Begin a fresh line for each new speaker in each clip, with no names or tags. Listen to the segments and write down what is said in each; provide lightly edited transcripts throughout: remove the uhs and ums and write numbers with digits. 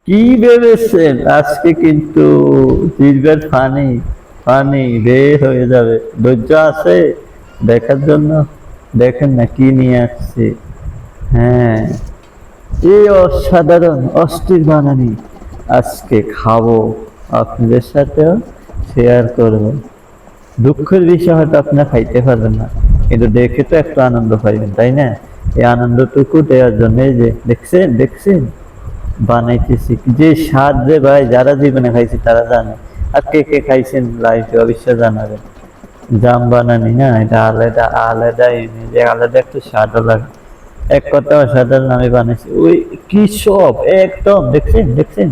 কি ভেবেছেন আজকে কিন্তু জিভের পানি পানি বের হয়ে যাবে। ধৈর্য আছে দেখার জন্য? দেখেন না কি নিয়ে আসছি। হ্যাঁ, এই অসাধারণ অস্থির বানানি আজকে খাবো, আপনাদের সাথেও শেয়ার করব। দুঃখের বিষয় হয়তো আপনারা খাইতে পারবেন না, কিন্তু দেখে তো একটু আনন্দ পাইবেন, তাই না? এই আনন্দটুকু দেওয়ার জন্য এই যে দেখছেন দেখছেন বানাইতেছি, যে স্বাদ রে ভাই, যারা জীবনে খাইছে তারা জানে। আর কে কে খাইছেন লাইফে অবশ্যই জানাবেন। জাম বানানি, না এটা আলাদা আলাদা যে আলাদা একটু স্বাদও লাগে। এক কথা অসাধারণ আমি বানাইছি। ওই কি সব একদম দেখছেন দেখছেন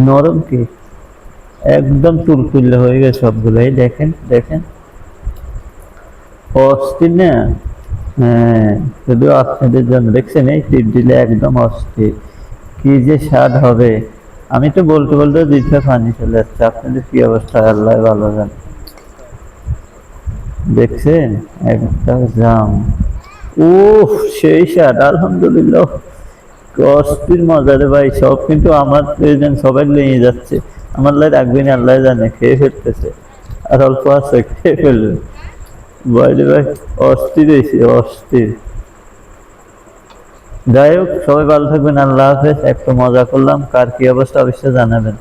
নরম কি একদম তুলতুলে হয়ে গেছে সবগুলো। এই দেখেন দেখেন অস্থির না? হ্যাঁ, শুধু আপনাদের জন্য দেখছেন এই টিপ দিলে একদম অস্থির। কি যে স্বাদ হবে! আমি তো বলতে বলতে জিভে পানি চলে যাচ্ছে। আপনাদের কি অবস্থা আল্লাহ ভালো জানে। দেখছেন একটা জাম, উফ সেই স্বাদ আলহামদুলিল্লাহ। অস্থির মজা রে ভাই, সব কিন্তু আমার প্রেজেন্ট সবাই নিয়ে যাচ্ছে। আমার লাই রাখবি না আল্লাহ জানে, খেয়ে ফেলতেছে। আর অল্প আছে, খেয়ে ফেলবে ভাই রে ভাই। অস্থির হয়েছে অস্থির। যাই হোক, সবাই ভালো থাকবেন, আল্লাহ হাফেজ। একটু মজা করলাম, কার কি অবস্থা অবশ্যই জানাবেন।